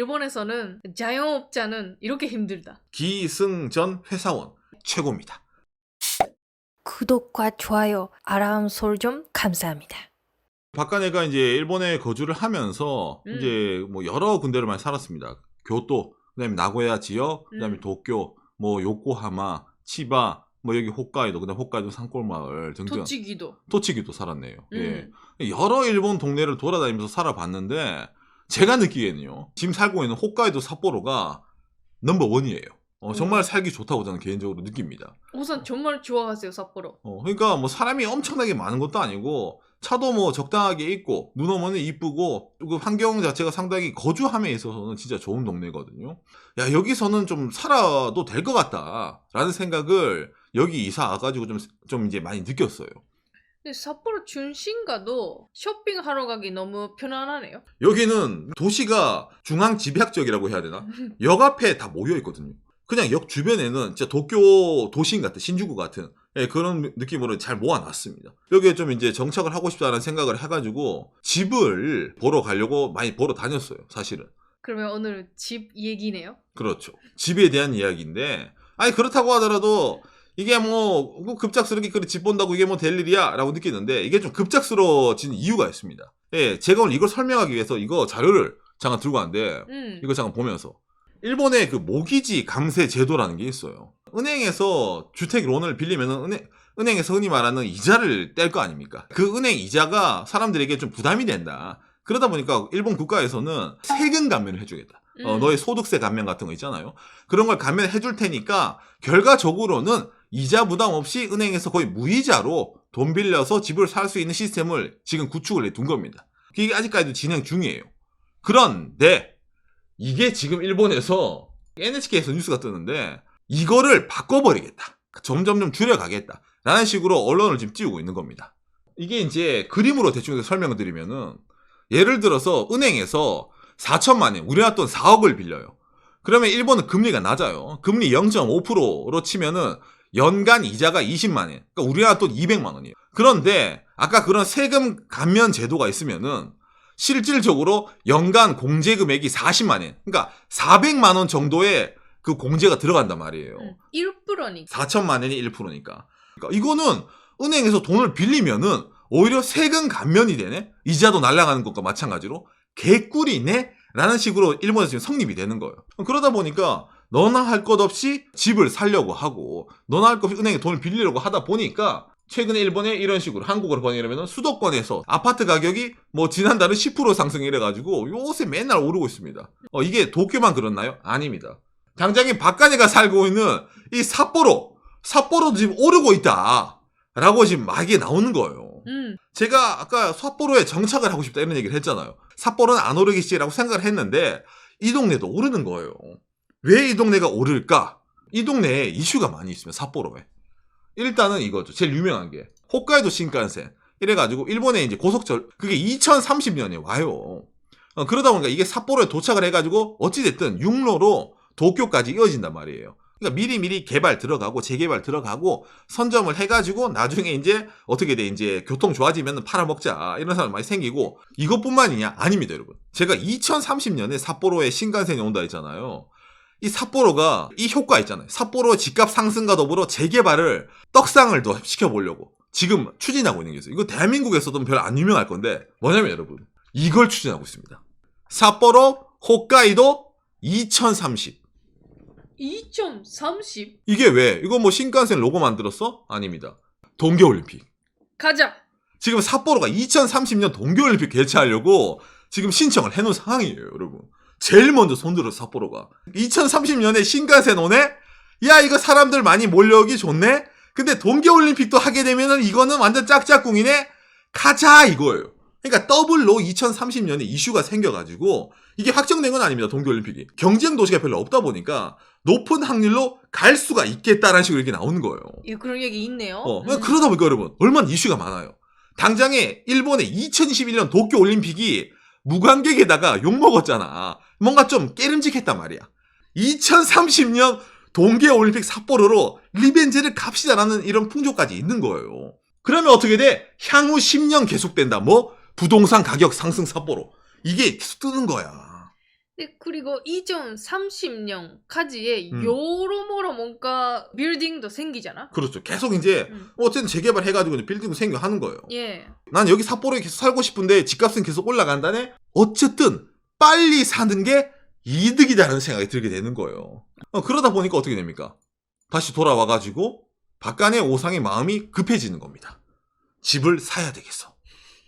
일본에서는 자영업자는 이렇게 힘들다. 기승전 회사원 최고입니다. 구독과 좋아요, 알람 설정 감사합니다. 박간혜가 이제 일본에 거주를 하면서 이제 뭐 여러 군데를 많이 살았습니다. 교토, 그다음에 나고야 지역, 그다음에 도쿄, 뭐 요코하마, 치바, 뭐 여기 홋카이도, 그다음 홋카이도 산골마을 등등. 토치기도 살았네요. 예. 여러 일본 동네를 돌아다니면서 살아봤는데 제가 느끼기에는요. 지금 살고 있는 홋카이도 삿포로가 넘버 원이에요. 정말 살기 좋다고 저는 개인적으로 느낍니다. 우선 정말 좋아하세요, 삿포로. 그러니까 뭐 사람이 엄청나게 많은 것도 아니고 차도 뭐 적당하게 있고 눈 오면 이쁘고 그 환경 자체가 상당히 거주함에 있어서는 진짜 좋은 동네거든요. 야, 여기서는 좀 살아도 될 것 같다라는 생각을 여기 이사 와가지고 좀 이제 많이 느꼈어요. 근데 삿포로 중심가도 쇼핑하러 가기 너무 편안하네요. 여기는 도시가 중앙 집약적이라고 해야 되나? 역 앞에 다 모여 있거든요. 그냥 역 주변에는 진짜 도쿄 도심 같은, 신주쿠 같은 그런 느낌으로 잘 모아놨습니다. 여기에 좀 이제 정착을 하고 싶다는 생각을 해가지고 집을 보러 가려고 많이 보러 다녔어요, 사실은. 그러면 오늘 집 얘기네요? 그렇죠. 집에 대한 이야기인데, 아니 그렇다고 하더라도 이게 뭐 급작스럽게 집 본다고 이게 뭐 될 일이야 라고 느끼는데, 이게 좀 급작스러워진 이유가 있습니다. 예, 제가 오늘 이걸 설명하기 위해서 이거 자료를 잠깐 들고 왔는데 이거 잠깐 보면서, 일본의 그 모기지 감세 제도라는 게 있어요. 은행에서 주택론을 빌리면 은행에서 흔히 말하는 이자를 뗄 거 아닙니까? 그 은행 이자가 사람들에게 좀 부담이 된다. 그러다 보니까 일본 국가에서는 세금 감면을 해주겠다. 너의 소득세 감면 같은 거 있잖아요. 그런 걸 감면해 줄 테니까 결과적으로는 이자 부담 없이 은행에서 거의 무이자로 돈 빌려서 집을 살 수 있는 시스템을 지금 구축을 해둔 겁니다. 그게 아직까지도 진행 중이에요. 그런데 이게 지금 일본에서 NHK에서 뉴스가 뜨는데 이거를 바꿔버리겠다. 점점 줄여가겠다. 라는 식으로 언론을 지금 띄우고 있는 겁니다. 이게 이제 그림으로 대충 설명을 드리면은, 예를 들어서 은행에서 4천만 엔, 우리나라 돈 4억을 빌려요. 그러면 일본은 금리가 낮아요. 금리 0.5%로 치면은 연간 이자가 20만 엔. 그러니까 우리나라 돈 200만 원이에요. 그런데 아까 그런 세금 감면 제도가 있으면은 실질적으로 연간 공제 금액이 40만 엔. 그러니까 400만 원 정도의 그 공제가 들어간단 말이에요. 1%니까. 4천만 원이 1%니까. 그러니까 이거는 은행에서 돈을 빌리면은 오히려 세금 감면이 되네? 이자도 날아가는 것과 마찬가지로 개꿀이네? 라는 식으로 일본에서 지금 성립이 되는 거예요. 그러다 보니까 너나 할 것 없이 집을 사려고 하고, 너나 할 것 없이 은행에 돈을 빌리려고 하다 보니까 최근에 일본에 이런 식으로, 한국으로 번역하면 수도권에서 아파트 가격이 뭐 지난달은 10% 상승이래가지고 요새 맨날 오르고 있습니다. 이게 도쿄만 그렇나요? 아닙니다. 당장에 박간혜가 살고 있는 이 삿포로도 지금 오르고 있다 라고 지금 막 이게 나오는 거예요. 제가 아까 삿포로에 정착을 하고 싶다 이런 얘기를 했잖아요. 삿포로는 안 오르겠지라고 생각을 했는데 이 동네도 오르는 거예요. 왜 이 동네가 오를까? 이 동네에 이슈가 많이 있습니다. 삿포로에. 일단은 이거죠. 제일 유명한 게 홋카이도 신칸센. 이래가지고 일본에 이제 고속철, 그게 2030년에 와요. 그러다 보니까 이게 삿포로에 도착을 해가지고 어찌됐든 육로로 도쿄까지 이어진단 말이에요. 그러니까 미리미리 개발 들어가고 재개발 들어가고 선점을 해가지고 나중에 이제 어떻게 돼, 이제 교통 좋아지면 팔아먹자 이런 사람 많이 생기고, 이것뿐만이냐? 아닙니다, 여러분. 제가 2030년에 삿포로에 신칸센이 온다 했잖아요. 이 삿포로가 이 효과 있잖아요. 삿포로 집값 상승과 더불어 재개발을 떡상을 더 시켜보려고 지금 추진하고 있는 게 있어요. 이거 대한민국에서도 별로 안 유명할 건데 뭐냐면 여러분, 이걸 추진하고 있습니다. 삿포로 홋카이도 2030. 2030? 이게 왜? 이거 뭐 신칸센 로고 만들었어? 아닙니다. 동계올림픽. 가자! 지금 삿포로가 2030년 동계올림픽 개최하려고 지금 신청을 해놓은 상황이에요, 여러분. 제일 먼저 손들어 삿포로가. 2030년에 신칸센 오네? 야, 이거 사람들 많이 몰려오기 좋네? 근데 동계올림픽도 하게 되면은 이거는 완전 짝짝꿍이네? 가자! 이거예요. 그러니까 더블로 2030년에 이슈가 생겨가지고, 이게 확정된 건 아닙니다, 동계올림픽이. 경쟁 도시가 별로 없다 보니까 높은 확률로 갈 수가 있겠다라는 식으로 이렇게 나오는 거예요. 그런 얘기 있네요. 그러다 보니까 여러분, 얼마나 이슈가 많아요. 당장에 일본의 2021년 도쿄올림픽이 무관객에다가 욕먹었잖아. 뭔가 좀 깨름직했단 말이야. 2030년 동계올림픽 삿포로로 리벤지를 갑시다라는 이런 풍조까지 있는 거예요. 그러면 어떻게 돼? 향후 10년 계속된다. 뭐? 부동산 가격 상승 삿포로. 이게 계속 뜨는 거야. 네, 그리고 2030년까지에 음. 여러모로 뭔가 빌딩도 생기잖아. 그렇죠. 계속 이제 어쨌든 재개발해가지고 이제 빌딩도 생겨 하는 거예요. 예. 난 여기 삿포로에 계속 살고 싶은데 집값은 계속 올라간다네. 어쨌든 빨리 사는 게 이득이다라는 생각이 들게 되는 거예요. 그러다 보니까 어떻게 됩니까? 다시 돌아와가지고 박간의 오상의 마음이 급해지는 겁니다. 집을 사야 되겠어.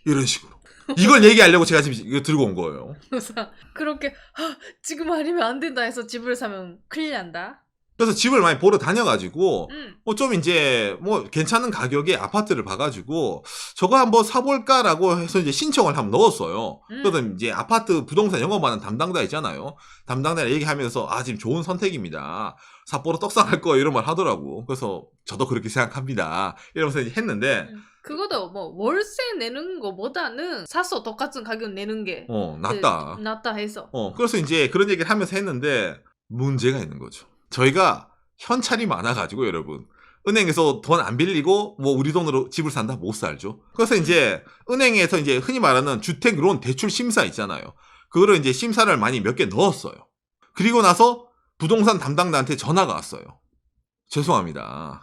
이런 식으로. 이걸 얘기하려고 제가 지금 이거 들고 온 거예요. 그래서 그렇게 지금 아니면 안 된다 해서 집을 사면 큰일 난다. 그래서 집을 많이 보러 다녀가지고 음. 좀 이제 괜찮은 가격의 아파트를 봐가지고 저거 한번 사볼까라고 해서 이제 신청을 한번 넣었어요. 그래서 이제 아파트 부동산 영업하는 담당자 있잖아요. 담당자랑 얘기하면서 지금 좋은 선택입니다. 삿포로 떡상할 거예요 이런 말 하더라고. 그래서 저도 그렇게 생각합니다. 이러면서 이제 했는데 그것도 뭐 월세 내는 거보다는 사서 똑같은 가격 내는 게 낫다. 낫다 해서. 그래서 이제 그런 얘기를 하면서 했는데 문제가 있는 거죠. 저희가 현찰이 많아가지고 여러분 은행에서 돈 안 빌리고 우리 돈으로 집을 산다 못 살죠. 그래서 이제 은행에서 이제 흔히 말하는 주택론 대출 심사 있잖아요. 그거를 이제 심사를 많이 몇 개 넣었어요. 그리고 나서 부동산 담당자한테 전화가 왔어요. 죄송합니다.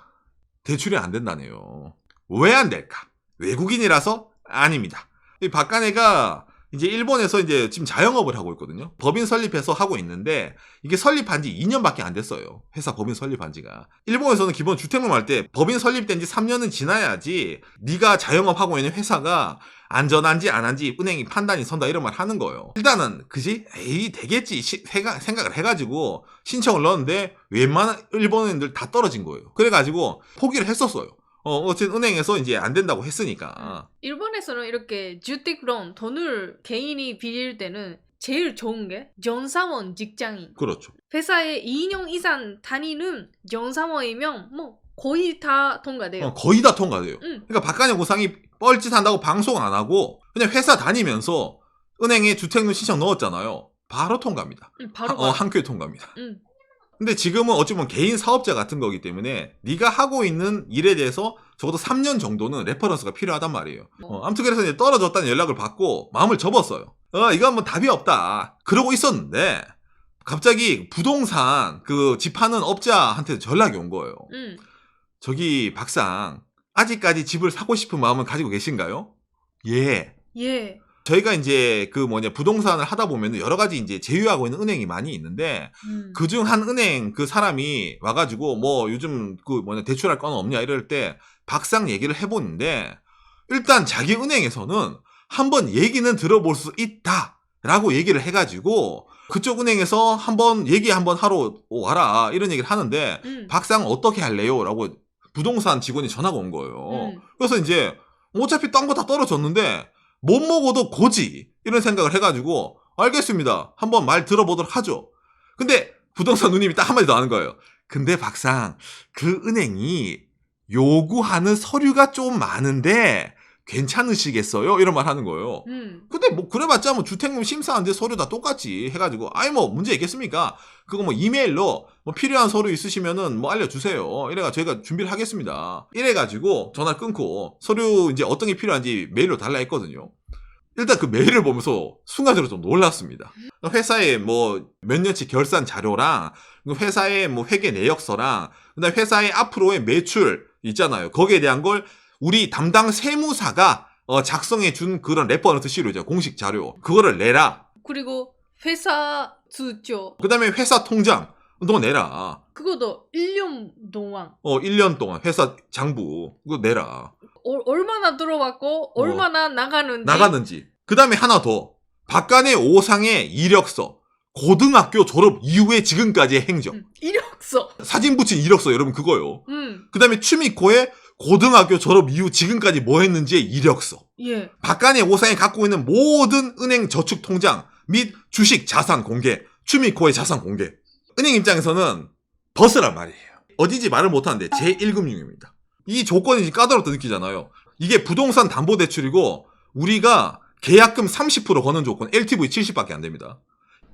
대출이 안 된다네요. 왜 안 될까? 외국인이라서? 아닙니다. 이 박간애가 이제 일본에서 이제 지금 자영업을 하고 있거든요. 법인 설립해서 하고 있는데 이게 설립한 지 2년밖에 안 됐어요. 회사 법인 설립한 지가. 일본에서는 기본 주택론 할 때 법인 설립된 지 3년은 지나야지 네가 자영업하고 있는 회사가 안전한지 안 한지 은행이 판단이 선다 이런 말 하는 거예요. 일단은 그지? 에이 되겠지 생각을 해가지고 신청을 넣었는데 웬만한 일본인들 다 떨어진 거예요. 그래가지고 포기를 했었어요. 어쨌든 은행에서 이제 안 된다고 했으니까. 일본에서는 이렇게 주택론 돈을 개인이 빌릴 때는 제일 좋은 게 전사원 직장인. 그렇죠. 회사에 2년 이상 다니는 전사원이면 뭐 거의 다 통과돼요. 거의 다 통과돼요. 그러니까 박간의 오상이 뻘짓한다고 방송 안 하고 그냥 회사 다니면서 은행에 주택론 신청 넣었잖아요. 바로 통과합니다. 바로 한 큐에 통과합니다. 근데 지금은 어찌 보면 개인 사업자 같은 거기 때문에 네가 하고 있는 일에 대해서 적어도 3년 정도는 레퍼런스가 필요하단 말이에요. 아무튼 그래서 이제 떨어졌다는 연락을 받고 마음을 접었어요. 이건 뭐 답이 없다. 그러고 있었는데 갑자기 부동산 그 집 파는 업자한테 전락이 온 거예요. 저기 박상 아직까지 집을 사고 싶은 마음은 가지고 계신가요? 예. 저희가 이제 부동산을 하다 보면 여러 가지 이제 제휴하고 있는 은행이 많이 있는데 그중 한 은행 그 사람이 와가지고 요즘 대출할 건 없냐 이럴 때 박상 얘기를 해보는데 일단 자기 은행에서는 한번 얘기는 들어볼 수 있다라고 얘기를 해가지고 그쪽 은행에서 얘기 한번 하러 와라 이런 얘기를 하는데 박상 어떻게 할래요? 라고 부동산 직원이 전화가 온 거예요. 그래서 이제 어차피 딴 거 다 떨어졌는데 못 먹어도 고지 이런 생각을 해가지고 알겠습니다. 한번 말 들어보도록 하죠. 근데 부동산 누님이 딱 한마디 더 하는 거예요. 근데 박상 그 은행이 요구하는 서류가 좀 많은데 괜찮으시겠어요? 이런 말 하는 거예요. 근데 그래봤자 주택룸 심사하는데 서류 다 똑같지 해가지고 문제 있겠습니까? 그거 이메일로 필요한 서류 있으시면은 알려주세요. 이래가 저희가 준비를 하겠습니다. 이래가지고 전화 끊고 서류 이제 어떤 게 필요한지 메일로 달라 했거든요. 일단 그 메일을 보면서 순간적으로 좀 놀랐습니다. 회사의 몇 년치 결산 자료랑 회사의 회계 내역서랑 그다음에 회사의 앞으로의 매출 있잖아요. 거기에 대한 걸 우리 담당 세무사가 작성해 준 그런 레퍼런스 시료죠. 공식 자료. 그거를 내라. 그리고 회사 주조. 그다음에 회사 통장 너 내라. 그것도 1년 동안. 1년 동안 회사 장부 그거 내라. 얼마나 들어왔고 얼마나 나가는지. 그다음에 하나 더. 박간의 오상의 이력서. 고등학교 졸업 이후에 지금까지의 행적. 이력서. 사진 붙인 이력서 여러분 그거요. 그다음에 추미코의 고등학교 졸업 이후 지금까지 뭐 했는지의 이력서. 예. 박간의 오상이 갖고 있는 모든 은행 저축 통장 및 주식 자산 공개. 추미코의 자산 공개. 은행 입장에서는 버스란 말이에요. 어딘지 말을 못하는데 제1금융입니다. 이 조건이 까다롭다 느끼잖아요. 이게 부동산 담보대출이고 우리가 계약금 30% 거는 조건 LTV 70밖에 안 됩니다.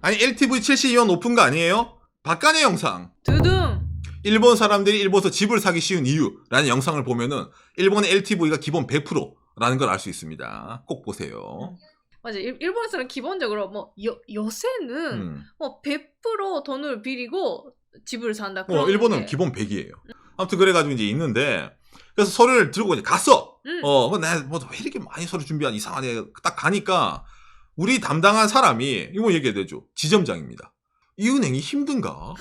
아니 LTV 70 이원 높은 거 아니에요? 박간의 영상. 두둥. 일본 사람들이 일본에서 집을 사기 쉬운 이유라는 영상을 보면은 일본의 LTV가 기본 100%라는 걸 알 수 있습니다. 꼭 보세요. 맞아. 일본에서는 기본적으로 뭐 요새는 뭐 100% 돈을 빌리고 집을 산다. 그런 일본은 게. 기본 100이에요. 아무튼 그래가지고 이제 있는데 그래서 서류를 들고 이제 갔어. 내가 뭐 왜 이렇게 많이 서류 준비한 이상하네. 딱 가니까 우리 담당한 사람이 이거 얘기해야 되죠. 지점장입니다. 이 은행이 힘든가?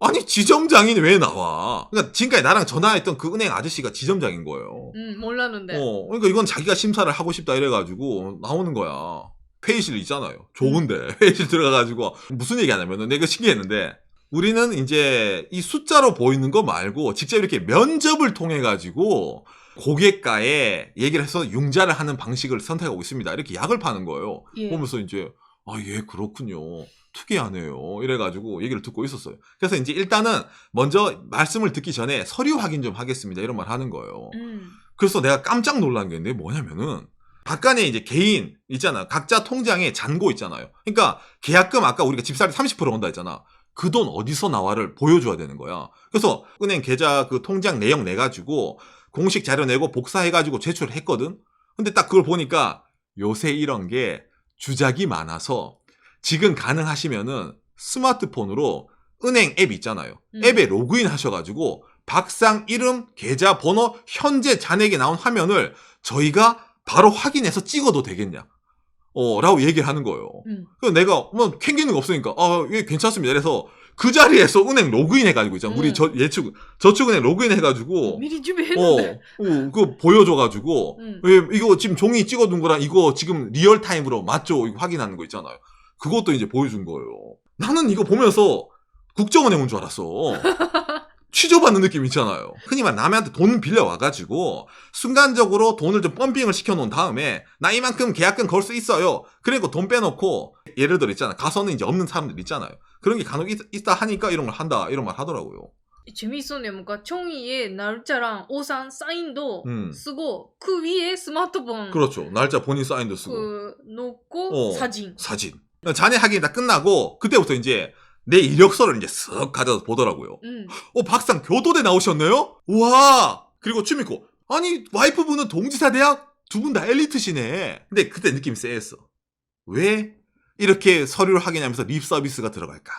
아니 지점장이 왜 나와? 그러니까 지금까지 나랑 전화했던 그 은행 아저씨가 지점장인 거예요. 몰랐는데. 그러니까 이건 자기가 심사를 하고 싶다 이래가지고 나오는 거야. 회의실 있잖아요. 좋은데 회의실 들어가가지고 무슨 얘기하냐면은 내가 신기했는데 우리는 이제 이 숫자로 보이는 거 말고 직접 이렇게 면접을 통해 가지고 고객과의 얘기를 해서 융자를 하는 방식을 선택하고 있습니다. 이렇게 약을 파는 거예요. 예. 보면서 이제 예 그렇군요. 특이하네요. 이래가지고 얘기를 듣고 있었어요. 그래서 이제 일단은 먼저 말씀을 듣기 전에 서류 확인 좀 하겠습니다. 이런 말 하는 거예요. 그래서 내가 깜짝 놀란 게 있는데 뭐냐면은 각간에 이제 개인 있잖아. 각자 통장에 잔고 있잖아요. 그러니까 계약금 아까 우리가 집살이 30% 온다 했잖아. 그 돈 어디서 나와를 보여줘야 되는 거야. 그래서 은행 계좌 그 통장 내역 내가지고 공식 자료 내고 복사해가지고 제출을 했거든. 근데 딱 그걸 보니까 요새 이런 게 주작이 많아서 지금 가능하시면은 스마트폰으로 은행 앱 있잖아요. 앱에 로그인 하셔가지고 박상 이름, 계좌, 번호, 현재 잔액이 나온 화면을 저희가 바로 확인해서 찍어도 되겠냐. 라고 얘기를 하는 거예요. 그래서 내가 뭐 캥기는 거 없으니까 예, 괜찮습니다. 그래서 그 자리에서 은행 로그인 해가지고 있잖아. 우리 저축은행 로그인 해가지고 미리 준비했는데. 그거 보여줘가지고 이거 지금 종이 찍어둔 거랑 이거 지금 리얼 타임으로 맞죠? 이거 확인하는 거 있잖아요. 그것도 이제 보여준 거예요. 나는 이거 보면서 국정은행 온 줄 알았어. 취조받는 느낌 있잖아요. 흔히 말 남한테 돈 빌려와가지고 순간적으로 돈을 좀 펌핑을 시켜놓은 다음에 나 이만큼 계약금 걸 수 있어요. 그러니까 돈 빼놓고 예를 들어 있잖아. 가서는 이제 없는 사람들 있잖아요. 그런 게 간혹 있다 하니까 이런 걸 한다 이런 말 하더라고요. 재미있었네. 뭔가 종이에 날짜랑 오산 사인도 쓰고 그 위에 스마트폰 그렇죠. 날짜 본인 사인도 쓰고 놓고 사진. 잔해 확인이 다 끝나고 그때부터 이제 내 이력서를 이제 쓱 가져서 보더라고요. 박상 교도대 나오셨네요? 와! 그리고 추미코. 아니, 와이프분은 동지사대학? 두 분 다 엘리트시네. 근데 그때 느낌이 쎄했어. 왜 이렇게 서류를 확인하면서 립 서비스가 들어갈까?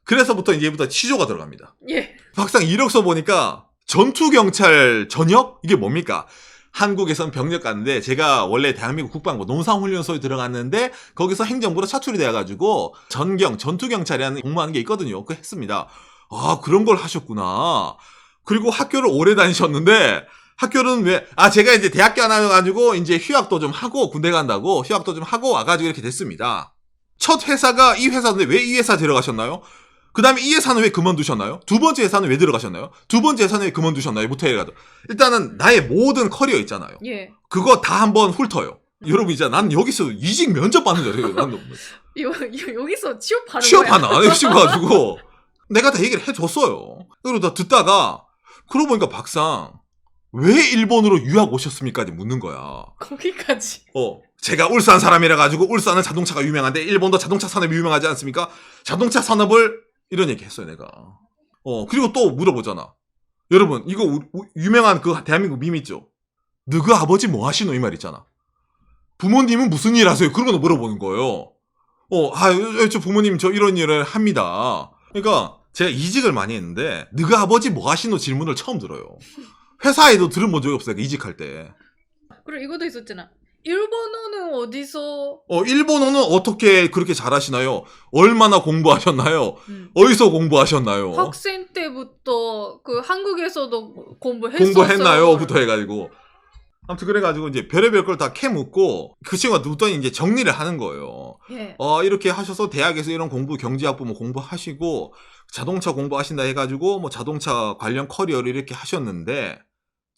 그래서부터 이제부터 취조가 들어갑니다. 예. 박상 이력서 보니까 전투경찰 전역? 이게 뭡니까? 한국에선 병력 갔는데 제가 원래 대한민국 국방부 농상훈련소에 들어갔는데 거기서 행정부로 차출이 돼가지고 전투경찰이라는 공부하는 게 있거든요. 그거 했습니다. 그런 걸 하셨구나. 그리고 학교를 오래 다니셨는데 학교는 왜 제가 이제 대학교 안 와가지고 이제 휴학도 좀 하고 군대 간다고 휴학도 좀 하고 와가지고 이렇게 됐습니다. 첫 회사가 이 회사인데 왜 이 회사 들어가셨나요? 그 다음에 이 회사는 왜 그만두셨나요? 두 번째 회사는 왜 들어가셨나요? 두 번째 회사는 왜 그만두셨나요? 부터 해가지고 일단은 나의 모든 커리어 있잖아요. 예. 그거 다 한번 훑어요. 여러분 이제 난 여기서 이직 면접 받는 줄 알아요. 난 여기서 취업하는 취업하나 안 해주셔가지고 내가 다 얘기를 해줬어요. 그러다 듣다가 그러고 보니까 박상 왜 일본으로 유학 오셨습니까? 묻는 거야. 거기까지. 제가 울산 사람이라 가지고 울산은 자동차가 유명한데 일본도 자동차 산업이 유명하지 않습니까? 자동차 산업을 이런 얘기 했어요, 내가. 그리고 또 물어보잖아. 여러분, 이거 유명한 그 대한민국 밈 있죠? 너그 아버지 뭐 하시노? 이 말 있잖아. 부모님은 무슨 일 하세요? 그런 거 물어보는 거예요. 저 부모님 저 이런 일을 합니다. 그러니까 제가 이직을 많이 했는데 너그 아버지 뭐 하시노? 질문을 처음 들어요. 회사에도 들어본 적이 없어요, 이직할 때. 그리고 이것도 있었잖아. 일본어는 어디서? 일본어는 어떻게 그렇게 잘하시나요? 얼마나 공부하셨나요? 어디서 공부하셨나요? 학생 때부터 그 한국에서도 공부했었어요. 공부했나요? 부터 해가지고. 아무튼 그래가지고 이제 별의별 걸 다 캐묻고 그 친구가 누더니 이제 정리를 하는 거예요. 예. 이렇게 하셔서 대학에서 이런 경제학부 뭐 공부하시고 자동차 공부하신다 해가지고 뭐 자동차 관련 커리어를 이렇게 하셨는데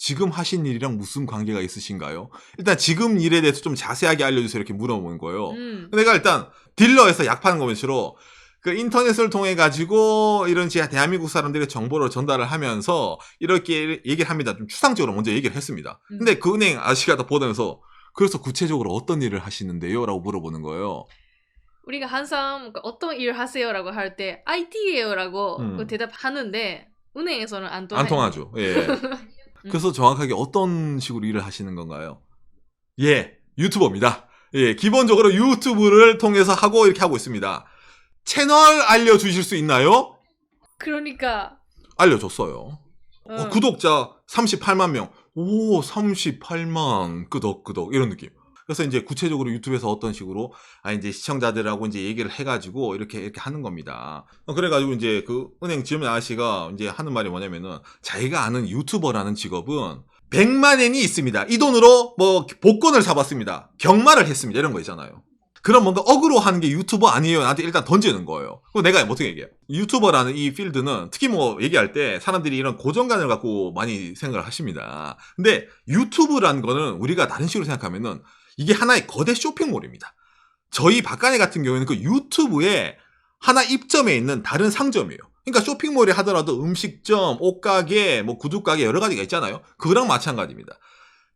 지금 하신 일이랑 무슨 관계가 있으신가요? 일단 지금 일에 대해서 좀 자세하게 알려주세요. 이렇게 물어보는 거예요. 내가 일단 딜러에서 약 파는 거면 싫어. 그 인터넷을 통해 가지고 이런 대한민국 사람들의 정보를 전달을 하면서 이렇게 얘기를 합니다. 좀 추상적으로 먼저 얘기를 했습니다. 근데 그 은행 아저씨가 다 보면서 그래서 구체적으로 어떤 일을 하시는데요? 라고 물어보는 거예요. 우리가 항상 어떤 일 하세요라고 할 때 IT예요라고 대답하는데 은행에서는 안 통하죠. 예. 그래서 정확하게 어떤 식으로 일을 하시는 건가요? 예, 유튜버입니다. 예, 기본적으로 유튜브를 통해서 하고 이렇게 하고 있습니다. 채널 알려주실 수 있나요? 그러니까 알려줬어요. 어. 구독자 38만 명. 오, 38만 끄덕끄덕 이런 느낌. 그래서 이제 구체적으로 유튜브에서 어떤 식으로 이제 시청자들하고 이제 얘기를 해가지고 이렇게 하는 겁니다. 그래가지고 이제 그 은행 지점 아저씨가 이제 하는 말이 뭐냐면은 자기가 아는 유튜버라는 직업은 100만 엔이 있습니다. 이 돈으로 뭐 복권을 사봤습니다. 경마를 했습니다. 이런 거 있잖아요. 그럼 뭔가 억으로 하는 게 유튜버 아니에요? 나한테 일단 던지는 거예요. 그럼 내가 어떻게 얘기해요? 유튜버라는 이 필드는 특히 뭐 얘기할 때 사람들이 이런 고정관을 갖고 많이 생각을 하십니다. 근데 유튜브라는 거는 우리가 다른 식으로 생각하면은 이게 하나의 거대 쇼핑몰입니다. 저희 박간의 같은 경우에는 그 유튜브에 하나 입점해 있는 다른 상점이에요. 그러니까 쇼핑몰에 하더라도 음식점, 옷가게, 뭐 구두가게 여러 가지가 있잖아요. 그거랑 마찬가지입니다.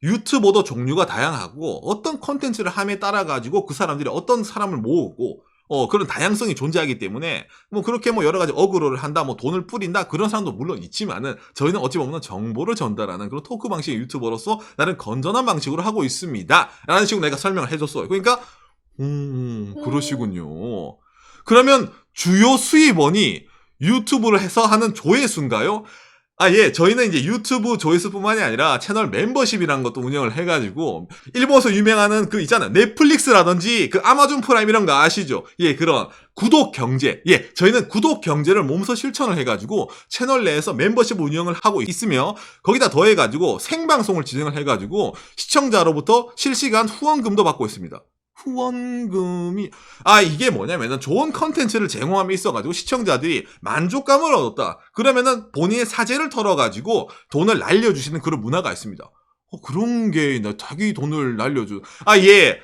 유튜버도 종류가 다양하고 어떤 콘텐츠를 함에 따라 가지고 그 사람들이 어떤 사람을 모으고 그런 다양성이 존재하기 때문에 뭐 그렇게 뭐 여러 가지 어그로를 한다, 뭐 돈을 뿌린다 그런 사람도 물론 있지만은 저희는 어찌 보면 정보를 전달하는 그런 토크 방식의 유튜버로서 나름 건전한 방식으로 하고 있습니다. 라는 식으로 내가 설명을 해줬어요. 그러니까 그러시군요. 그러면 주요 수입원이 유튜브를 해서 하는 조회수인가요? 예, 저희는 이제 유튜브 조회수뿐만이 아니라 채널 멤버십이라는 것도 운영을 해가지고, 일본에서 유명하는 그 있잖아요. 넷플릭스라든지 그 아마존 프라임 이런 거 아시죠? 예, 그런 구독 경제. 예, 저희는 구독 경제를 몸소 실천을 해가지고 채널 내에서 멤버십 운영을 하고 있으며, 거기다 더해가지고 생방송을 진행을 해가지고 시청자로부터 실시간 후원금도 받고 있습니다. 후원금이 이게 뭐냐면은 좋은 컨텐츠를 제공함에 있어가지고 시청자들이 만족감을 얻었다. 그러면은 본인의 사재를 털어가지고 돈을 날려주시는 그런 문화가 있습니다. 그런 게 자기 돈을 날려주. 예.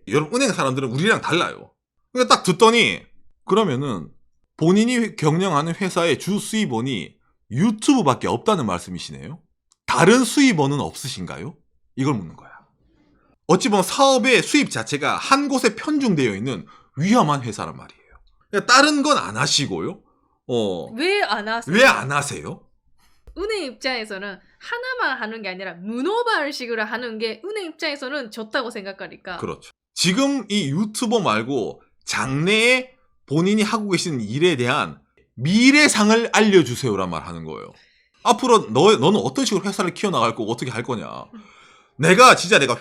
여러분 은행 사람들은 우리랑 달라요. 그러니까 딱 듣더니 그러면은 본인이 경영하는 회사의 주 수입원이 유튜브밖에 없다는 말씀이시네요. 다른 수입원은 없으신가요? 이걸 묻는 거야. 어찌 보면 사업의 수입 자체가 한 곳에 편중되어 있는 위험한 회사란 말이에요. 그러니까 다른 건 안 하시고요. 왜 안 하세요? 왜 안 하세요? 은행 입장에서는 하나만 하는 게 아니라 문어발식으로 하는 게 은행 입장에서는 좋다고 생각하니까. 그렇죠. 지금 이 유튜버 말고 장래에 본인이 하고 계시는 일에 대한 미래상을 알려주세요란 말 하는 거예요. 앞으로 너는 어떤 식으로 회사를 키워나갈 거고 어떻게 할 거냐. 내가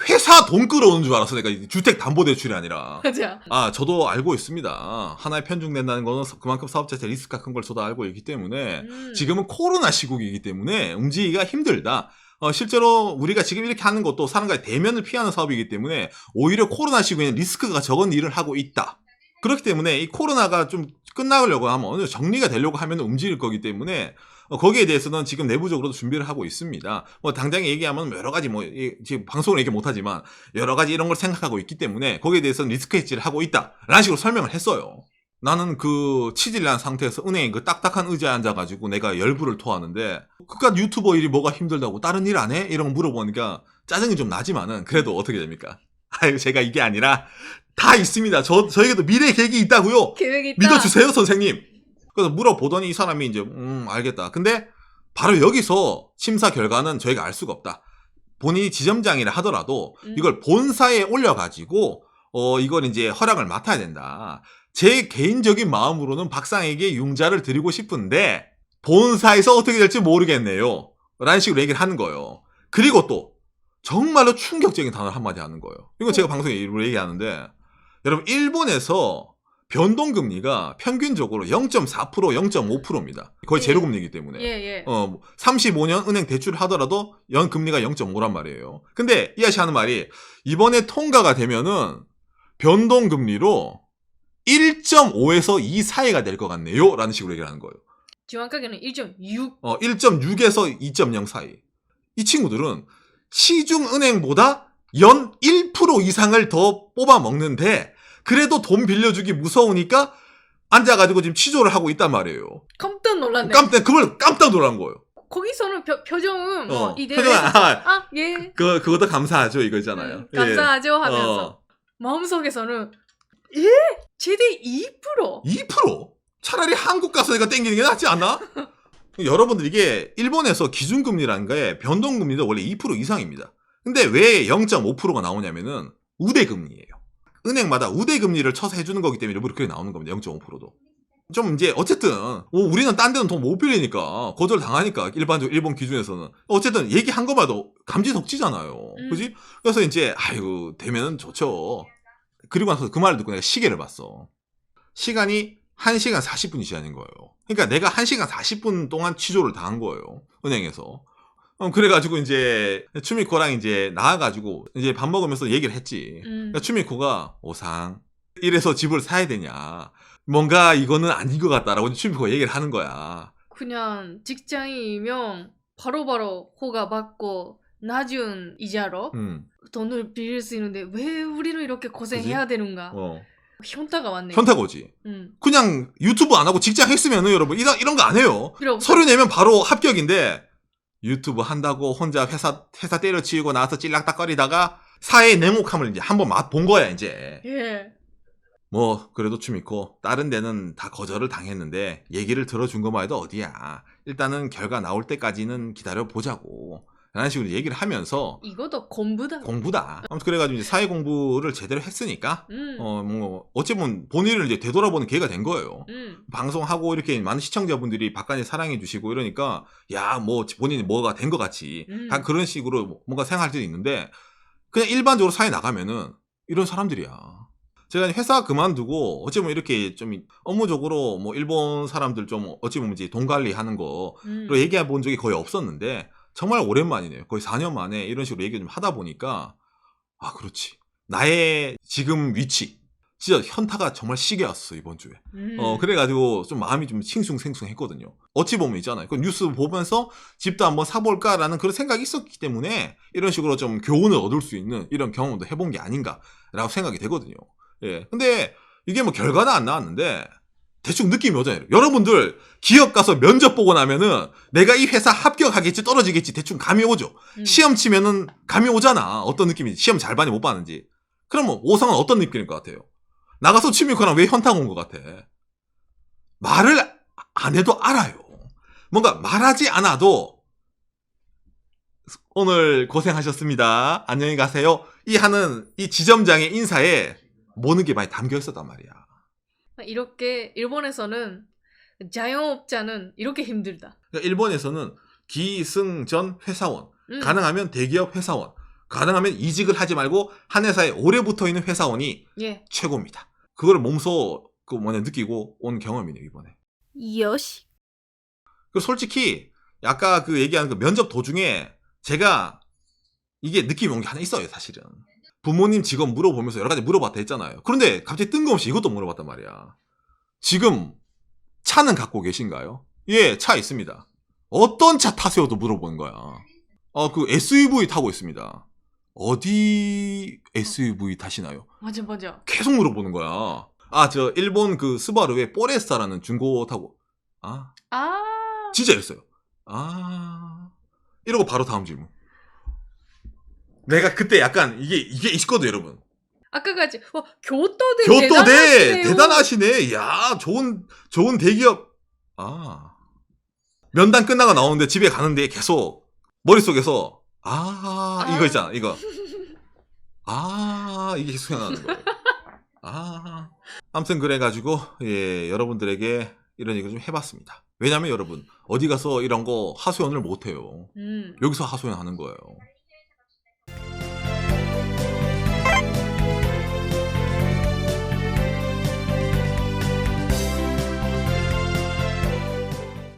회사 돈 끌어오는 줄 알았어. 내가 주택담보대출이 아니라. 맞아. 저도 알고 있습니다. 하나에 편중된다는 거는 그만큼 사업 자체 리스크가 큰 걸 저도 알고 있기 때문에 지금은 코로나 시국이기 때문에 움직이기가 힘들다. 실제로 우리가 지금 이렇게 하는 것도 사람과의 대면을 피하는 사업이기 때문에 오히려 코로나 시국에는 리스크가 적은 일을 하고 있다. 그렇기 때문에 이 코로나가 좀 끝나려고 하면 어느 정도 정리가 되려고 하면 움직일 거기 때문에 거기에 대해서는 지금 내부적으로도 준비를 하고 있습니다. 뭐 당장에 얘기하면 여러 가지 지금 방송을 얘기 못하지만 여러 가지 이런 걸 생각하고 있기 때문에 거기에 대해서는 리스크 해지를 하고 있다 라는 식으로 설명을 했어요. 나는 그 치질 난 상태에서 은행에 그 딱딱한 의자에 앉아가지고 내가 열불을 토하는데 그깟 유튜버 일이 뭐가 힘들다고 다른 일 안 해? 이런 거 물어보니까 짜증이 좀 나지만은 그래도 어떻게 됩니까? 제가 이게 아니라 다 있습니다. 저에게도 미래 계획이 있다고요. 계획이 있다. 믿어주세요, 선생님. 그래서 물어보더니 이 사람이 이제 알겠다. 근데 바로 여기서 심사 결과는 저희가 알 수가 없다. 본인이 지점장이라 하더라도 이걸 본사에 올려가지고 이걸 이제 허락을 맡아야 된다. 제 개인적인 마음으로는 박상에게 융자를 드리고 싶은데 본사에서 어떻게 될지 모르겠네요. 라는 식으로 얘기를 하는 거예요. 그리고 또 정말로 충격적인 단어를 한마디 하는 거예요. 이건 제가 방송에 일부러 얘기하는데 여러분 일본에서 변동금리가 평균적으로 0.4%, 0.5%입니다. 거의 제로금리이기 때문에. 예. 35년 은행 대출을 하더라도 연금리가 0.5란 말이에요. 근데 이 아저씨 하는 말이 이번에 통과가 되면은 변동금리로 1.5에서 2 사이가 될 것 같네요. 라는 식으로 얘기를 하는 거예요. 정확하게는 1.6. 1.6에서 2.0 사이. 이 친구들은 시중은행보다 연 1% 이상을 더 뽑아 먹는데 그래도 돈 빌려주기 무서우니까 앉아가지고 지금 취조를 하고 있단 말이에요. 깜짝 놀랐네. 그걸 깜짝 놀란 거예요. 거기서는 표정은 표정은 예. 그것도 감사하죠 이거 있잖아요. 감사하죠 하면서 마음속에서는 최대 2%? 2%? 차라리 한국 가서 내가 땡기는 게 낫지 않나? 여러분들 이게 일본에서 기준금리라는 게 변동금리도 원래 2% 이상입니다. 근데 왜 0.5%가 나오냐면은 우대금리예요. 은행마다 우대금리를 쳐서 해주는 거기 때문에 일부러 그렇게 나오는 겁니다. 0.5%도. 좀 이제 어쨌든 우리는 딴 데는 돈 못 빌리니까 거절 당하니까 일반적으로 일본 기준에서는 어쨌든 얘기한 것마도 감지덕지잖아요. 그지? 그래서 이제 아이고 되면은 좋죠. 그리고 나서 그 말을 듣고 내가 시계를 봤어. 시간이 1시간 40분이 지나는 거예요. 그러니까 내가 1시간 40분 동안 취조를 당한 거예요. 은행에서. 그래가지고 이제 추미코랑 이제 나와가지고 이제 밥 먹으면서 얘기를 했지. 그러니까 추미코가 오상 이래서 집을 사야 되냐. 뭔가 이거는 아닌 것 같다라고 추미코가 얘기를 하는 거야. 그냥 직장이면 바로바로 호가 받고 낮은 이자로 돈을 빌릴 수 있는데 왜 우리는 이렇게 고생해야 되는가? 현타가 왔네. 현타가 오지. 그냥 유튜브 안 하고 직장 했으면은 여러분 이런 거 안 해요. 서류 내면 바로 합격인데 유튜브 한다고 혼자 회사 때려치우고 나와서 찔락닥거리다가 사회의 냉혹함을 이제 한번 맛본 거야 이제. 예. 뭐 그래도 추미코 다른 데는 다 거절을 당했는데 얘기를 들어준 것만 해도 어디야. 일단은 결과 나올 때까지는 기다려보자고 라는 식으로 얘기를 하면서 이것도 공부다. 아무튼 그래가지고 이제 사회 공부를 제대로 했으니까 뭐 어찌 보면 본인을 이제 되돌아보는 기회가 된 거예요. 방송하고 이렇게 많은 시청자분들이 박간이 사랑해 주시고 이러니까 야 뭐 본인이 뭐가 된 것 같이 다 그런 식으로 뭔가 생각할 때도 있는데 그냥 일반적으로 사회 나가면은 이런 사람들이야. 제가 회사 그만두고 어찌 보면 이렇게 좀 업무적으로 뭐 일본 사람들 좀 어찌 보면 이제 돈 관리하는 거로 얘기해 본 적이 거의 없었는데 정말 오랜만이네요. 거의 4년 만에 이런 식으로 얘기를 좀 하다 보니까 아 그렇지. 나의 지금 위치 진짜 현타가 정말 시게 왔어 이번 주에. 그래가지고 좀 마음이 좀 싱숭생숭했거든요. 어찌 보면 있잖아요. 그 뉴스 보면서 집도 한번 사볼까라는 그런 생각이 있었기 때문에 이런 식으로 좀 교훈을 얻을 수 있는 이런 경험도 해본 게 아닌가라고 생각이 되거든요. 예. 근데 이게 뭐 결과는 안 나왔는데 대충 느낌이 오잖아요. 여러분들 기업 가서 면접 보고 나면은 내가 이 회사 합격하겠지 떨어지겠지 대충 감이 오죠. 시험 치면은 감이 오잖아. 어떤 느낌인지. 시험 잘 봤는지 못 봤는지. 그러면 오성은 어떤 느낌일 것 같아요? 나가서 추미코랑 왜 현타 온 것 같아? 말을 안 해도 알아요. 뭔가 말하지 않아도 오늘 고생하셨습니다. 안녕히 가세요. 이 지점장의 인사에 모든 게 많이 담겨 있었단 말이야. 이렇게 일본에서는 자영업자는 이렇게 힘들다. 그러니까 일본에서는 기승전 회사원, 가능하면 대기업 회사원, 가능하면 이직을 하지 말고 한 회사에 오래 붙어 있는 회사원이 예. 최고입니다. 그걸 몸소 느끼고 온 경험이네요 이번에. 요시. 그 솔직히 아까 그 얘기한 그 면접 도중에 제가 이게 느낌이 온 게 하나 있어요 사실은. 부모님 직업 물어보면서 여러 가지 물어봤다 했잖아요. 그런데 갑자기 뜬금없이 이것도 물어봤단 말이야. 지금 차는 갖고 계신가요? 예, 차 있습니다. 어떤 차 타세요도 물어보는 거야. 그 SUV 타고 있습니다. 어디 SUV 타시나요? 맞아. 계속 물어보는 거야. 저 일본 그 스바루의 포레스타라는 중고 타고. 진짜 이랬어요. 이러고 바로 다음 질문. 내가 그때 약간 이게 있거든 여러분. 아까까지 교토대 대단하시네. 야 좋은 대기업. 면담 끝나고 나오는데 집에 가는데 계속 머릿속에서 이거 있잖아 이거. 이게 계속 생각나는 거예요. 아무튼 그래가지고 예 여러분들에게 이런 얘기를 좀 해봤습니다. 왜냐면 여러분 어디 가서 이런 거 하소연을 못해요. 여기서 하소연하는 거예요.